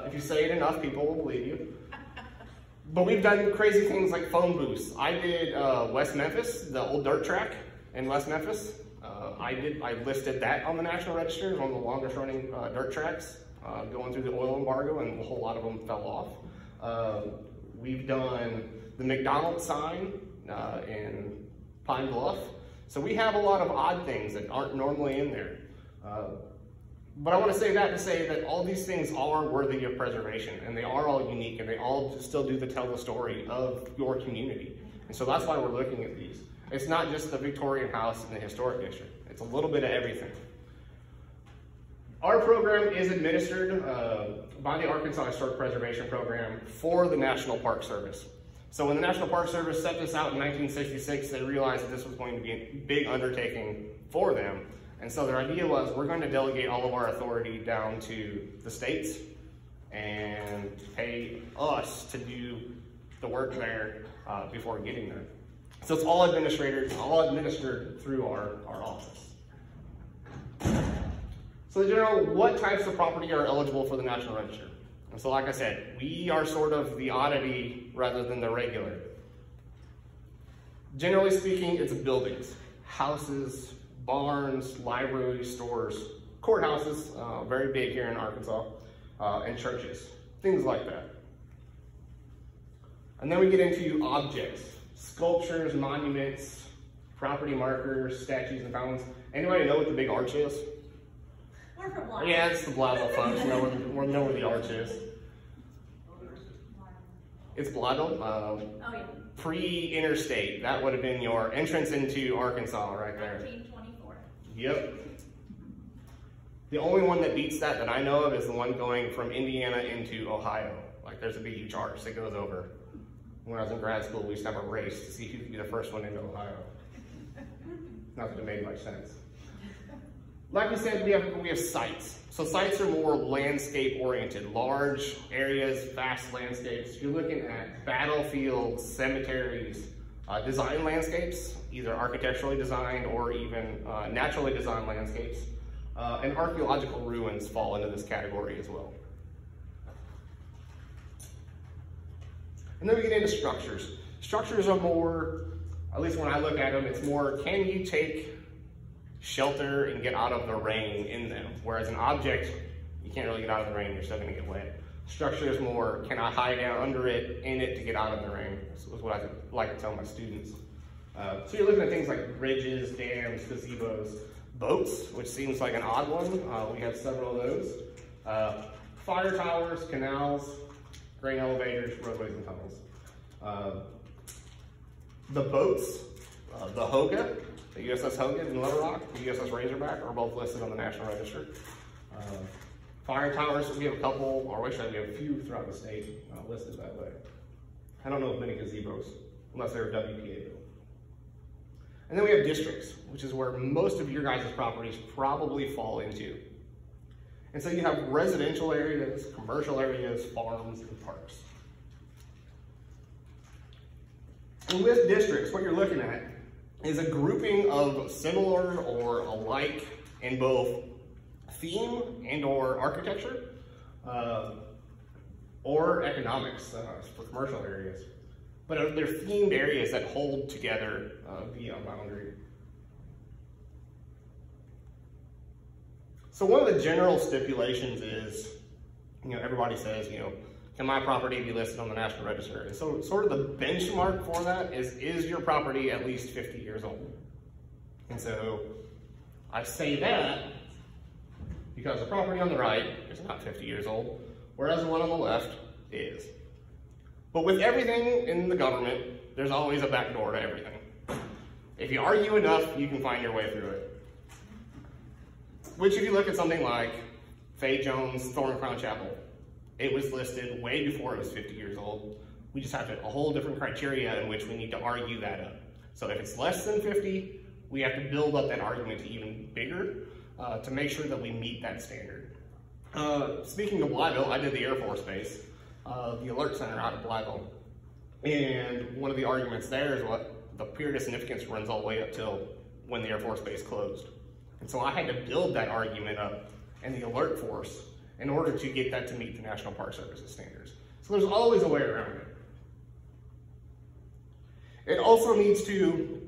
If you say it enough, people will believe you. But we've done crazy things like phone booths. I did West Memphis, the old dirt track in West Memphis. I listed that on the National Register, one of the longest running dirt tracks, going through the oil embargo, and a whole lot of them fell off. We've done the McDonald's sign in Pine Bluff. So we have a lot of odd things that aren't normally in there. But I want to say that to say that all these things are worthy of preservation, and they are all unique, and they all still do tell the story of your community. And so that's why we're looking at these. It's not just the Victorian house in the historic district. It's a little bit of everything. Our program is administered by the Arkansas Historic Preservation Program for the National Park Service. So when the National Park Service set this out in 1966, they realized that this was going to be a big undertaking for them. And so their idea was, we're going to delegate all of our authority down to the states and pay us to do the work there before getting there. So it's all administered through our office. So in general, what types of property are eligible for the National Register? And so like I said, we are sort of the oddity rather than the regular. Generally speaking, it's buildings, houses, barns, libraries, stores, courthouses, very big here in Arkansas, and churches, things like that. And then we get into objects, sculptures, monuments, property markers, statues, and fountains. Anybody know what the big arch is? We're from Black. Yeah, it's the Blytheville folks. We know where the arch is. It's Blytheville. Oh, yeah. Pre-interstate. That would have been your entrance into Arkansas right there. 1924. Yep. The only one that beats that I know of is the one going from Indiana into Ohio. Like, there's a big huge arch that goes over. When I was in grad school, we used to have a race to see who could be the first one into Ohio. Not that it made much sense. Like we said, we have sites. So sites are more landscape oriented, large areas, vast landscapes. You're looking at battlefields, cemeteries, design landscapes, either architecturally designed or even naturally designed landscapes. And archaeological ruins fall into this category as well. And then we get into structures. Structures are more, at least when I look at them, it's more, can you take shelter and get out of the rain in them? Whereas an object, you can't really get out of the rain, you're still gonna get wet. Structure is more, can I hide down under it, in it to get out of the rain? This is what I like to tell my students. So you're looking at things like bridges, dams, gazebos, boats, which seems like an odd one. We have several of those. Fire towers, canals, grain elevators, roadways, and tunnels. The boats, the Hoga, the USS Hoga in Little Rock, the USS Razorback are both listed on the National Register. Fire towers, we have a couple, or we have a few throughout the state listed that way. I don't know of many gazebos, unless they're WPA built. And then we have districts, which is where most of your guys' properties probably fall into. And so you have residential areas, commercial areas, farms, and parks. And with districts, what you're looking at is a grouping of similar or alike in both theme and or architecture or economics for commercial areas. But they're themed areas that hold together via a boundary. So one of the general stipulations is, everybody says, can my property be listed on the National Register? And so sort of the benchmark for that is your property at least 50 years old? And so I say that because the property on the right is not 50 years old, whereas the one on the left is. But with everything in the government, there's always a back door to everything. If you argue enough, you can find your way through it. Which if you look at something like Faye Jones' Thorn Crown Chapel, it was listed way before it was 50 years old. We just have a whole different criteria in which we need to argue that up. So if it's less than 50, we have to build up that argument to even bigger to make sure that we meet that standard. Speaking of Blytheville, I did the Air Force Base, the Alert Center out of Blytheville. And one of the arguments there is what the period of significance runs all the way up till when the Air Force Base closed. And so I had to build that argument up in the Alert Force in order to get that to meet the National Park Service's standards. So there's always a way around it. It also needs to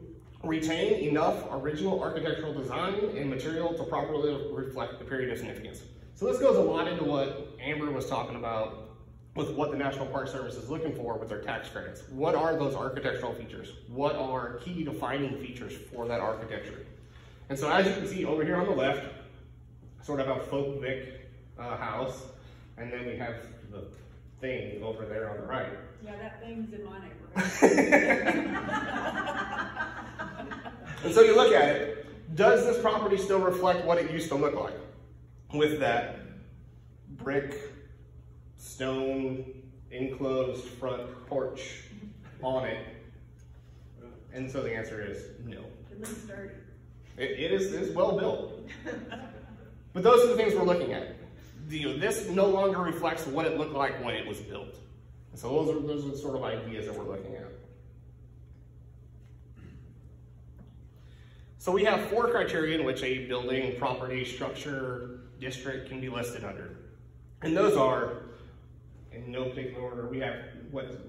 retain enough original architectural design and material to properly reflect the period of significance. So this goes a lot into what Amber was talking about with what the National Park Service is looking for with their tax credits. What are those architectural features? What are key defining features for that architecture? And so as you can see over here on the left, sort of a folk Vic house, and then we have the thing over there on the right. Yeah, that thing's in my neighborhood. And so you look at it, does this property still reflect what it used to look like? With that brick, stone, enclosed front porch on it? And so the answer is no. It looks dirty. It is well built. But those are the things we're looking at. This no longer reflects what it looked like when it was built. So those are the sort of ideas that we're looking at. So we have 4 criteria in which a building, property, structure, district can be listed under. And those are, in no particular order, we have,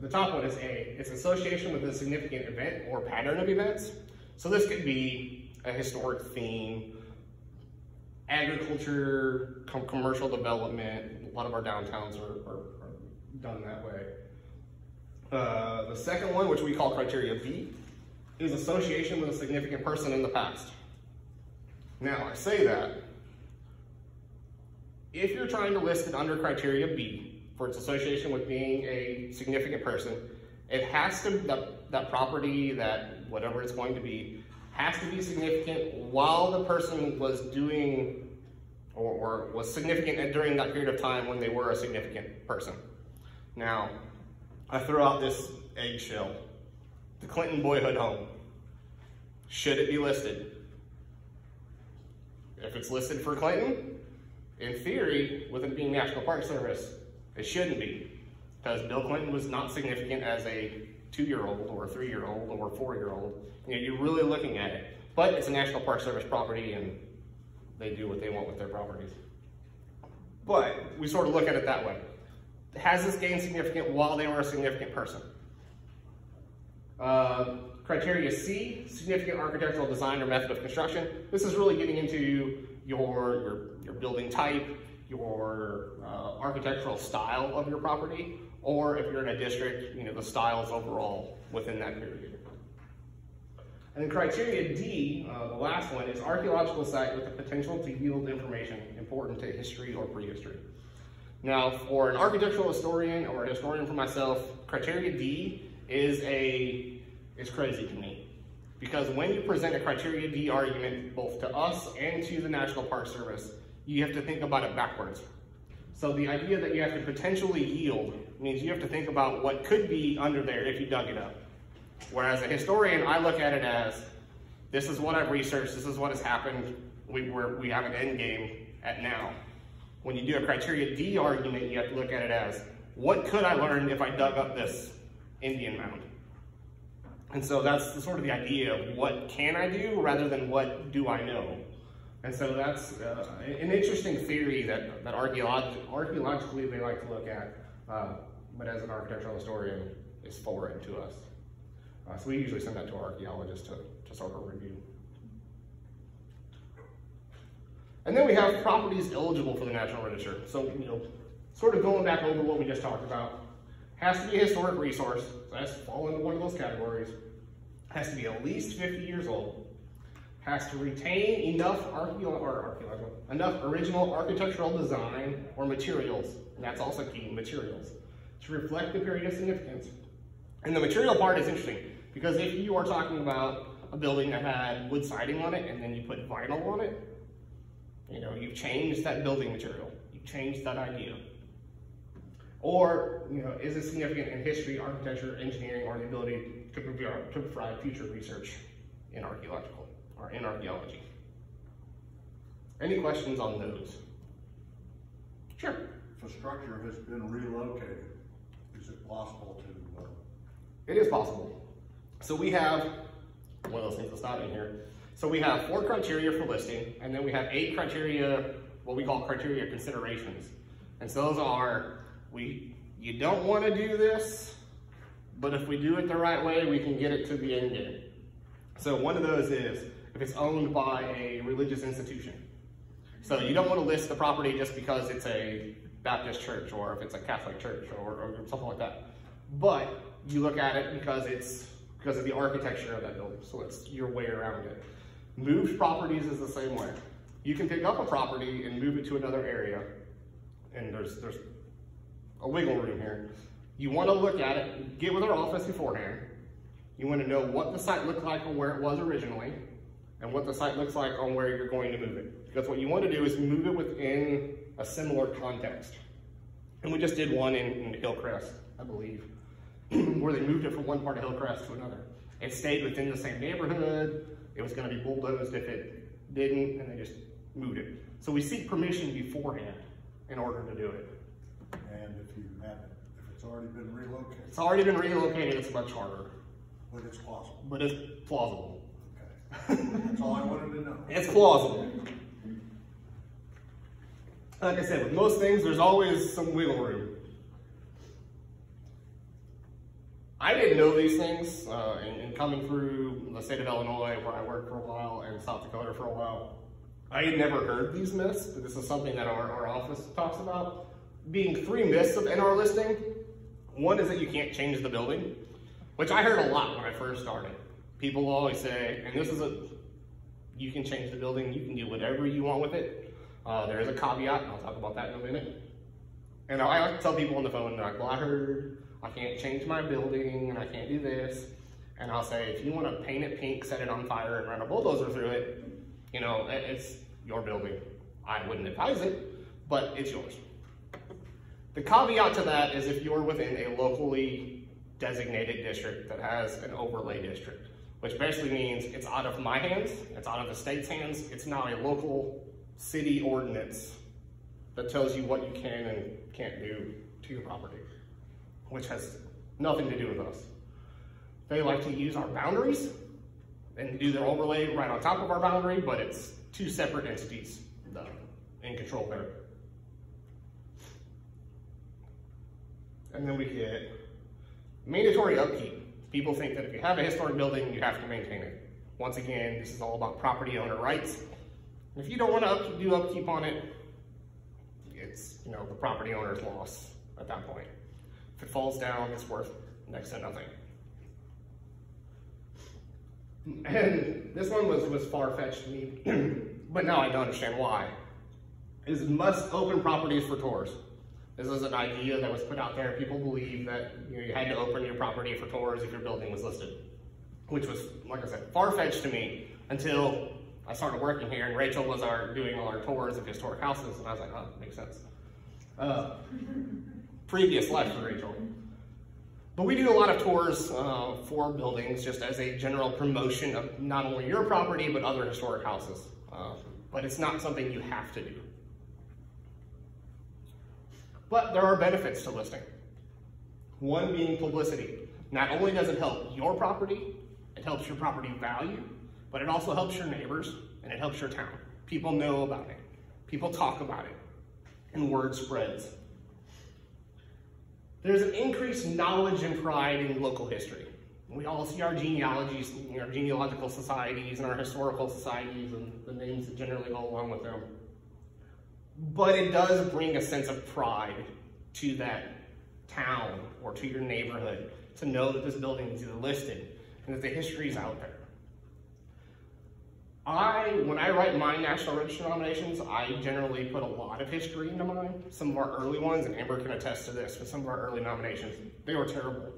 the top one is A. It's association with a significant event or pattern of events. So this could be a historic theme, agriculture, commercial development. A lot of our downtowns are done that way. The second one, which we call criteria B, is association with a significant person in the past. Now, I say that if you're trying to list it under criteria B for its association with being a significant person, it has to, that property, that whatever it's going to be, has to be significant while the person was doing or was significant during that period of time when they were a significant person. Now, I throw out this eggshell. The Clinton Boyhood Home. Should it be listed? If it's listed for Clinton, in theory, with it being National Park Service, it shouldn't be. Because Bill Clinton was not significant as a 2-year-old or a 3-year-old or a 4-year-old. You know, you're really looking at it. But it's a National Park Service property and they do what they want with their properties. But we sort of look at it that way. Has this gained significant while they were a significant person? Criteria C, significant architectural design or method of construction. This is really getting into your building type, your architectural style of your property, or if you're in a district, you know, the styles overall within that period. And then criteria D, the last one, is archaeological site with the potential to yield information important to history or prehistory. Now, for an architectural historian or a historian for myself, criteria D is crazy to me. Because when you present a criteria D argument, both to us and to the National Park Service, you have to think about it backwards. So the idea that you have to potentially yield means you have to think about what could be under there if you dug it up. Whereas a historian, I look at it as, this is what I've researched, this is what has happened, we have an end game at now. When you do a criteria D argument, you have to look at it as, what could I learn if I dug up this Indian mound? And so that's sort of the idea of what can I do rather than what do I know. And so that's an interesting theory that archaeologically they like to look at, but as an architectural historian, is foreign to us. So we usually send that to our archaeologists to sort of review. And then we have properties eligible for the National Register. So, you know, sort of going back over what we just talked about, has to be a historic resource, so that's fall into one of those categories, has to be at least 50 years old, has to retain enough enough original architectural design or materials, and that's also key, materials, to reflect the period of significance. And the material part is interesting, because if you are talking about a building that had wood siding on it and then you put vinyl on it, you know, you've changed that building material, you've changed that idea. Or, you know, is it significant in history, architecture, engineering, or the ability to provide future research in archaeology? Any questions on those? Sure. If a structure has been relocated, is it possible to? It is possible. So we have, one of those things that's not in here. So we have 4 criteria for listing, and then we have 8 criteria, what we call criteria considerations. And so those are, you don't want to do this, but if we do it the right way, we can get it to the end game. So one of those is if it's owned by a religious institution. So you don't want to list the property just because it's a Baptist church or if it's a Catholic church or something like that. But you look at it because of the architecture of that building. So it's your way around it. Moved properties is the same way. You can pick up a property and move it to another area, and there's a wiggle room here. You want to look at it, get with our office beforehand. You want to know what the site looked like on where it was originally, and what the site looks like on where you're going to move it. Because what you want to do is move it within a similar context. And we just did one in Hillcrest, I believe, where they moved it from one part of Hillcrest to another. It stayed within the same neighborhood. It was going to be bulldozed if it didn't, and they just moved it. So we seek permission beforehand in order to do it. And if you haven't, if it's already been relocated. It's already been relocated, it's much harder. But it's plausible. But it's plausible. Okay. That's all I wanted to know. It's plausible. Like I said, with most things, there's always some wiggle room. I didn't know these things in coming through the state of Illinois, where I worked for a while, and South Dakota for a while. I had never heard these myths, but this is something that our office talks about. Being 3 myths in our listing. One is that you can't change the building, which I heard a lot when I first started. People will always say, and this is you can change the building, you can do whatever you want with it. There is a caveat, and I'll talk about that in a minute. And I like to tell people on the phone, like, well, I heard I can't change my building, and I can't do this. And I'll say, if you want to paint it pink, set it on fire, and run a bulldozer through it, you know, it's your building. I wouldn't advise it, but it's yours. The caveat to that is if you're within a locally designated district that has an overlay district, which basically means it's out of my hands, it's out of the state's hands, it's now a local city ordinance that tells you what you can and can't do to your property, which has nothing to do with us. They like to use our boundaries and do their overlay right on top of our boundary, but it's 2 separate entities in control there. And then we get mandatory upkeep. People think that if you have a historic building, you have to maintain it. Once again, this is all about property owner rights. If you don't want to do upkeep on it, it's, you know, the property owner's loss at that point. If it falls down, it's worth next to nothing. And this one was far-fetched to me, but now I don't understand why. Is must open properties for tours. This is an idea that was put out there. People believe that, you know, you had to open your property for tours if your building was listed, which was, like I said, far-fetched to me until I started working here and Rachel was doing all our tours of historic houses, and I was like, oh, makes sense. Previous life for Rachel. But we do a lot of tours for buildings just as a general promotion of not only your property, but other historic houses. But it's not something you have to do. But there are benefits to listing. One being publicity. Not only does it help your property, it helps your property value, but it also helps your neighbors and it helps your town. People know about it. People talk about it, and word spreads. There's an increased knowledge and pride in local history. We all see our genealogies, our genealogical societies and our historical societies and the names that generally go along with them. But it does bring a sense of pride to that town or to your neighborhood to know that this building is either listed and that the history is out there. When I write my National Register nominations, I generally put a lot of history into mine. Some of our early ones, and Amber can attest to this, with some of our early nominations, they were terrible.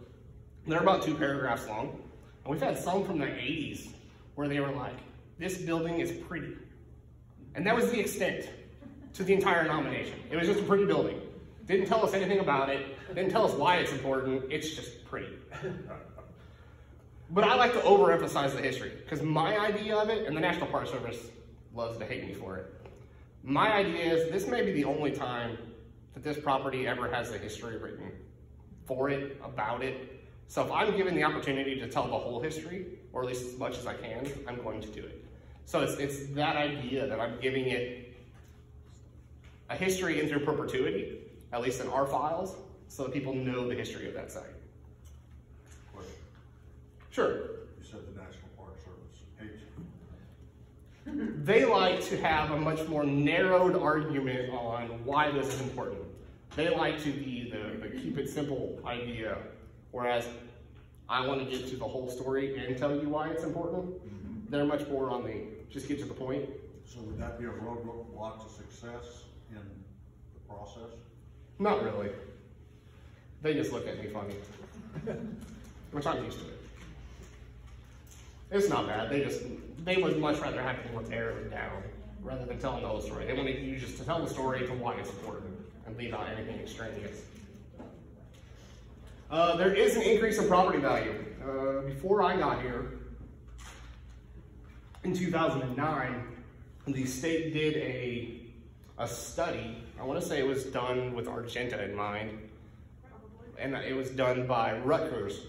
They're about 2 paragraphs long. And we've had some from the 80s where they were like, this building is pretty. And that was the extent to the entire nomination. It was just a pretty building. Didn't tell us anything about it. Didn't tell us why it's important. It's just pretty. But I like to overemphasize the history because my idea of it, and the National Park Service loves to hate me for it. My idea is this may be the only time that this property ever has a history written for it, about it. So if I'm given the opportunity to tell the whole history, or at least as much as I can, I'm going to do it. So it's that idea that I'm giving it a history into perpetuity, at least in our files, so that people know the history of that site. Question. Sure. You said the National Park Service hates it. They like to have a much more narrowed argument on why this is important. They like to be the keep it simple idea, whereas I want to get to the whole story and tell you why it's important. They're much more on the just get to the point. So would that be a roadblock to success in the process? Not really. They just look at me funny, which I'm used to it. It's not bad. They would much rather have people narrow it down rather than telling the whole story. They want you just to tell the story to why it's important and leave out anything extraneous. There is an increase in property value. Before I got here, in 2009, the state did a study. I want to say it was done with Argenta in mind, and it was done by Rutgers.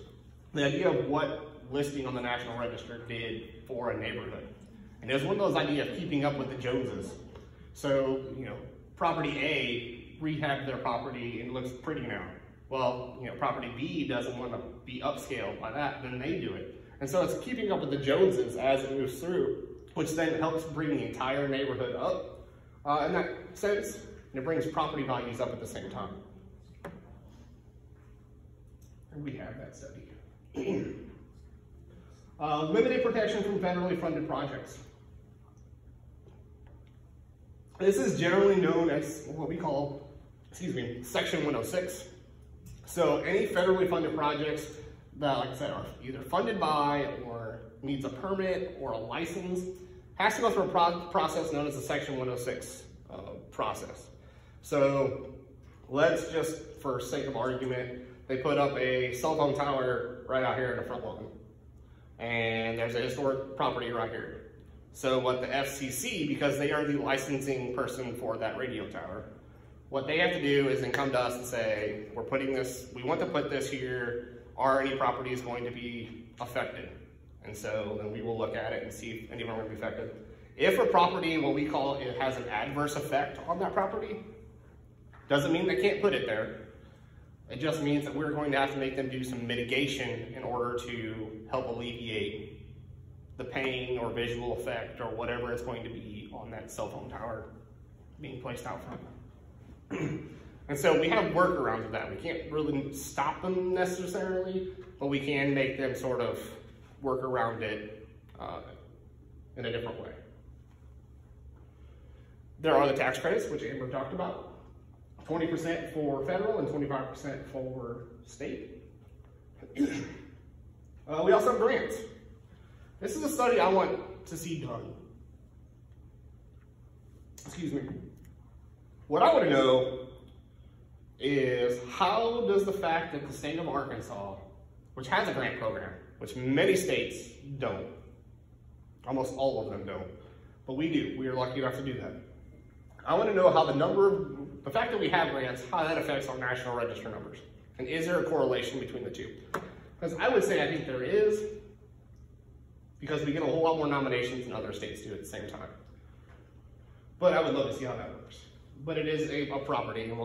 The idea of what listing on the National Register did for a neighborhood. And it was one of those ideas of keeping up with the Joneses. So, property A rehabbed their property and looks pretty now. Well, property B doesn't want to be upscaled by that, then they do it. And so it's keeping up with the Joneses as it moves through, which then helps bring the entire neighborhood up in that sense, and it brings property values up at the same time. And we have that study. Limited protection from federally funded projects. This is generally known as what we call, Section 106. So any federally funded projects that, like I said, are either funded by or needs a permit or a license has to go through a process known as the Section 106 process. So let's just, for sake of argument, they put up a cell phone tower right out here in the front lawn. And there's a historic property right here. So what the FCC, because they are the licensing person for that radio tower, what they have to do is then come to us and say, we want to put this here, are any properties going to be affected? And so then we will look at it and see if any of them are going to be affected. If a property, what we call it, has an adverse effect on that property, doesn't mean they can't put it there. It just means that we're going to have to make them do some mitigation in order to help alleviate the pain or visual effect or whatever it's going to be on that cell phone tower being placed out front. And so we have workarounds of that. We can't really stop them necessarily, but we can make them sort of work around it in a different way. There are the tax credits, which Amber talked about. 20% for federal and 25% for state. We also have grants. This is a study I want to see done. Excuse me. What I want to know is how does the fact that the state of Arkansas, which has a grant program, which many states don't, almost all of them don't, but we do. We are lucky enough to do that. I want to know how the fact that we have grants, how that affects our National Register numbers. And is there a correlation between the two? Because I would say I think there is, because we get a whole lot more nominations than other states do at the same time. But I would love to see how that works. But it is a property, and a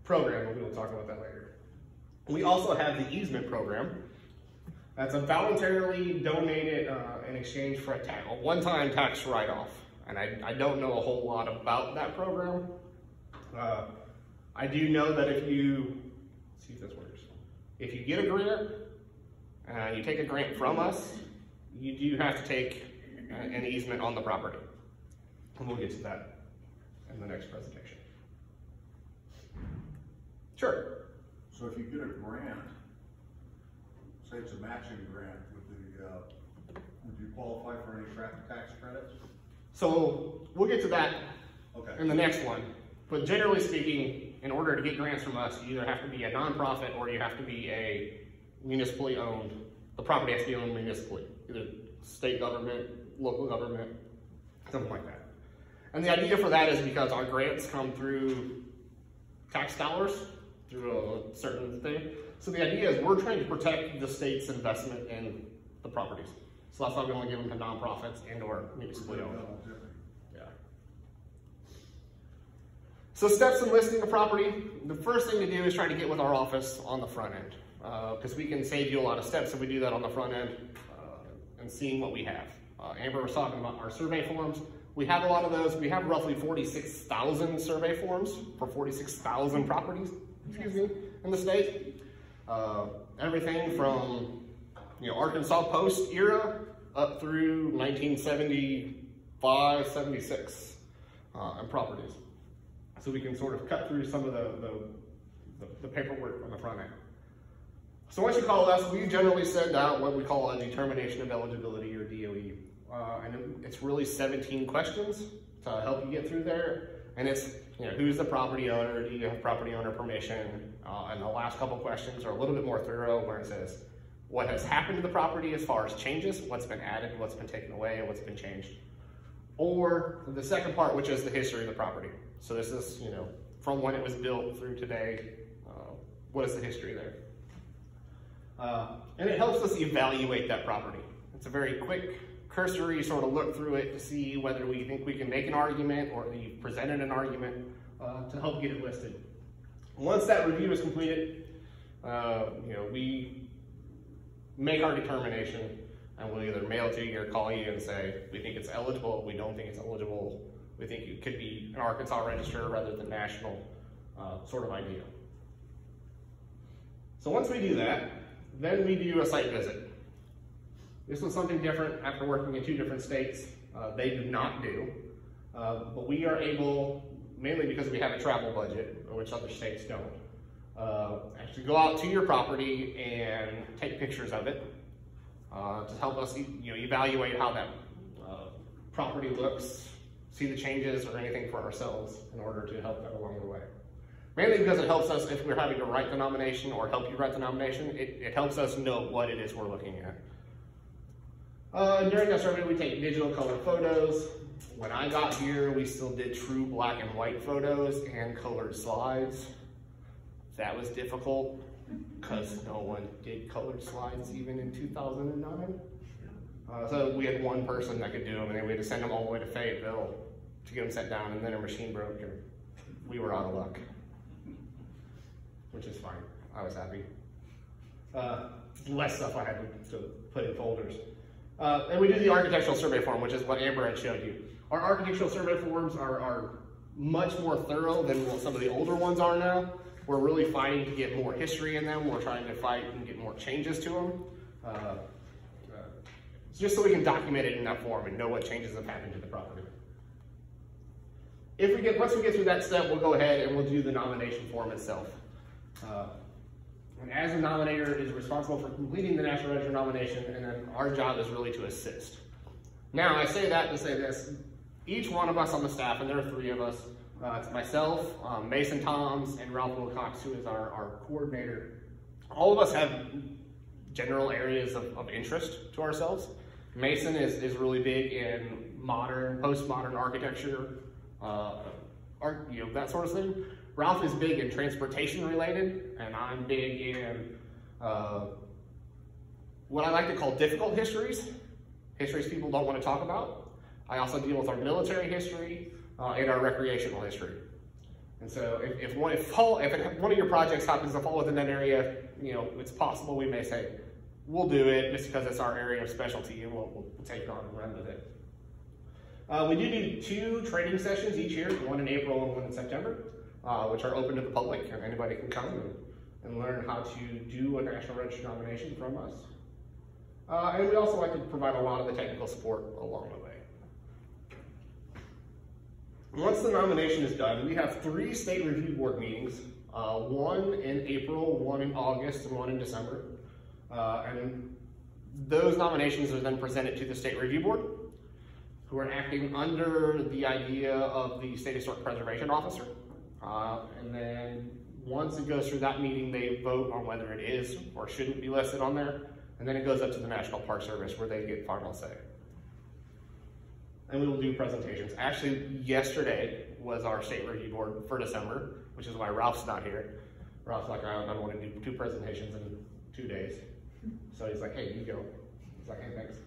program, and we will talk about that later. We also have the easement program. That's a voluntarily donated in exchange for a one-time tax write-off. And I don't know a whole lot about that program. I do know that if you, let's see if this works. If you get a grant, you take a grant from us, you do have to take an easement on the property. And we'll get to that in the next presentation. Sure. So if you get a grant, say it's a matching grant, would you qualify for any tax credits? So we'll get to that in the next one. But generally speaking, in order to get grants from us, you either have to be a nonprofit or you have to be a municipally owned, the property has to be owned municipally, either state government, local government, something like that. And the idea for that is because our grants come through tax dollars, through a certain thing. So the idea is we're trying to protect the state's investment in the properties. So that's why we only give them to nonprofits and or municipally owned. Yeah. So steps in listing a property, the first thing to do is try to get with our office on the front end, because we can save you a lot of steps if we do that on the front end and seeing what we have. Amber was talking about our survey forms. We have a lot of those. We have roughly 46,000 survey forms for 46,000 properties, in the state. Everything from Arkansas Post era up through 1975, 76 and properties. So we can sort of cut through some of the paperwork on the front end. So once you call us, we generally send out what we call a determination of eligibility, or DOE. And it's really 17 questions to help you get through there. And it's, who's the property owner? Do you have property owner permission? And the last couple questions are a little bit more thorough, where it says what has happened to the property as far as changes, what's been added, what's been taken away, and what's been changed. Or the second part, which is the history of the property. So this is, from when it was built through today, what is the history there? And it helps us evaluate that property. It's a very quick, cursory sort of look through it to see whether we think we can make an argument or you've presented an argument to help get it listed. Once that review is completed, we make our determination, and we'll either mail to you or call you and say, we think it's eligible, we don't think it's eligible, we think it could be an Arkansas register rather than national sort of idea. So once we do that, then we do a site visit. This was something different after working in 2 different states. They do not do, but we are able, mainly because we have a travel budget, which other states don't, actually go out to your property and take pictures of it to help us evaluate how that property looks, see the changes or anything for ourselves in order to help that along the way. Mainly because it helps us if we're having to write the nomination or help you write the nomination, it helps us know what it is we're looking at. During that survey, we take digital color photos. When I got here, we still did true black and white photos and colored slides. That was difficult because no one did colored slides even in 2009. So we had one person that could do them, and then we had to send them all the way to Fayetteville to get them set down, and then our machine broke, and we were out of luck. Which is fine. I was happy. Less stuff I had to put in folders. And we do the architectural survey form, which is what Amber had showed you. Our architectural survey forms are much more thorough than what some of the older ones are now. We're really fighting to get more history in them. We're trying to fight and get more changes to them. Just so we can document it in that form and know what changes have happened to the property. Once we get through that step, we'll go ahead and we'll do the nomination form itself. And as a nominator is responsible for completing the National Register nomination, and then our job is really to assist. Now, I say that to say this. Each one of us on the staff, and there are 3 of us, it's myself, Mason Toms, and Ralph Wilcox, who is our coordinator. All of us have general areas of interest to ourselves. Mason is really big in modern, postmodern architecture, that sort of thing. Ralph is big in transportation related, and I'm big in what I like to call difficult histories people don't want to talk about. I also deal with our military history and our recreational history. And so if one of your projects happens to fall within that area, it's possible we may say, we'll do it just because it's our area of specialty, and we'll take it on and run with it. We do 2 training sessions each year, one in April and one in September, which are open to the public, and anybody can come and learn how to do a National Register nomination from us. And we also like to provide a lot of the technical support along the way. Once the nomination is done, we have 3 state review board meetings, one in April, one in August, and one in December. And those nominations are then presented to the state review board, who are acting under the idea of the State Historic Preservation Officer. And then once it goes through that meeting, they vote on whether it is or shouldn't be listed on there. And then it goes up to the National Park Service, where they get final say. And we will do presentations. Actually, yesterday was our state review board for December, which is why Ralph's not here. Ralph's like, I don't want to do 2 presentations in 2 days. So he's like, hey, you go. He's like, hey, thanks.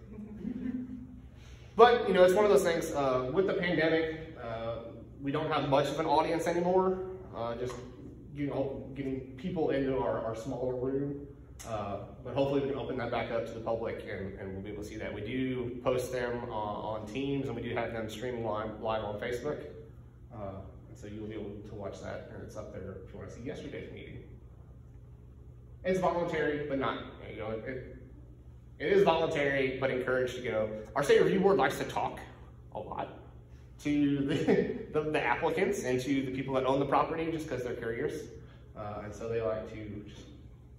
But, it's one of those things, with the pandemic, we don't have much of an audience anymore, just getting people into our smaller room. But hopefully we can open that back up to the public and we'll be able to see that. We do post them on Teams, and we do have them streaming live on Facebook. And so you'll be able to watch that, and it's up there if you want to see yesterday's meeting. It's voluntary, but not, it is voluntary, but encouraged to go. Our state review board likes to talk a lot to the applicants and to the people that own the property, just because they're curious. And so they like to just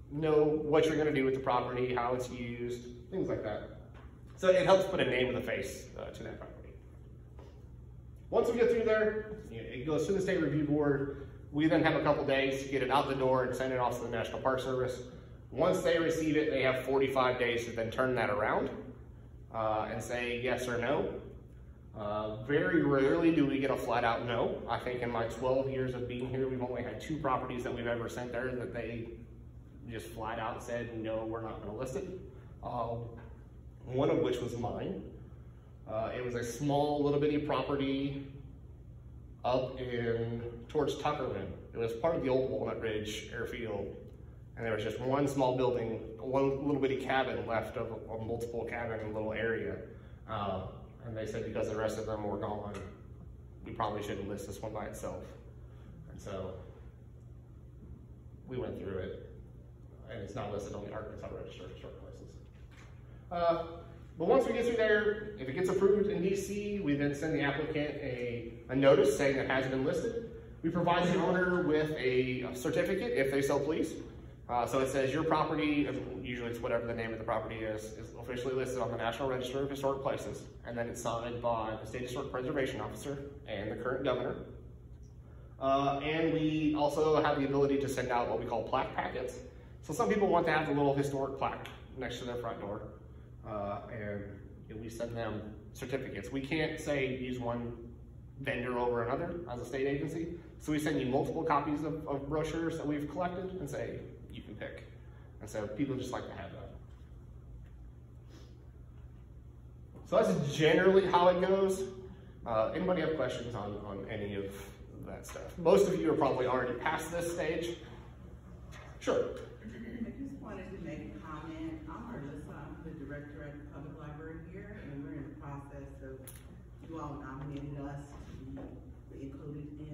know what you're going to do with the property, how it's used, things like that. So it helps put a name with a face to that property. Once we get through there, it goes to the state review board. We then have a couple days to get it out the door and send it off to the National Park Service. Once they receive it, they have 45 days to then turn that around and say yes or no. Very rarely do we get a flat out no. I think in my 12 years of being here, we've only had 2 properties that we've ever sent there that they just flat out said, no, we're not gonna list it. One of which was mine. It was a small little bitty property up towards Tuckerman. It was part of the old Walnut Ridge airfield. And there was just one small building, one little bitty cabin left of a multiple cabin little area. And they said because the rest of them were gone, we probably shouldn't list this one by itself. And so we went through it, and it's not listed on the Arkansas Register of Historic Places. But once we get through there, if it gets approved in DC, we then send the applicant a notice saying it has been listed. We provide the owner with a certificate if they so please. So it says your property, usually it's whatever the name of the property is officially listed on the National Register of Historic Places, and then it's signed by the State Historic Preservation Officer and the current governor. And we also have the ability to send out what we call plaque packets. So some people want to have a little historic plaque next to their front door, and we send them certificates. We can't say use one vendor over another as a state agency, so we send you multiple copies of brochures that we've collected and say, you can pick. And so people just like to have that. So that's generally how it goes. Anybody have questions on any of that stuff? Most of you are probably already past this stage. Sure. I just wanted to make a comment. I'm Marissa, I'm the director at the public library here, and we're in the process of, you all nominated us to be included in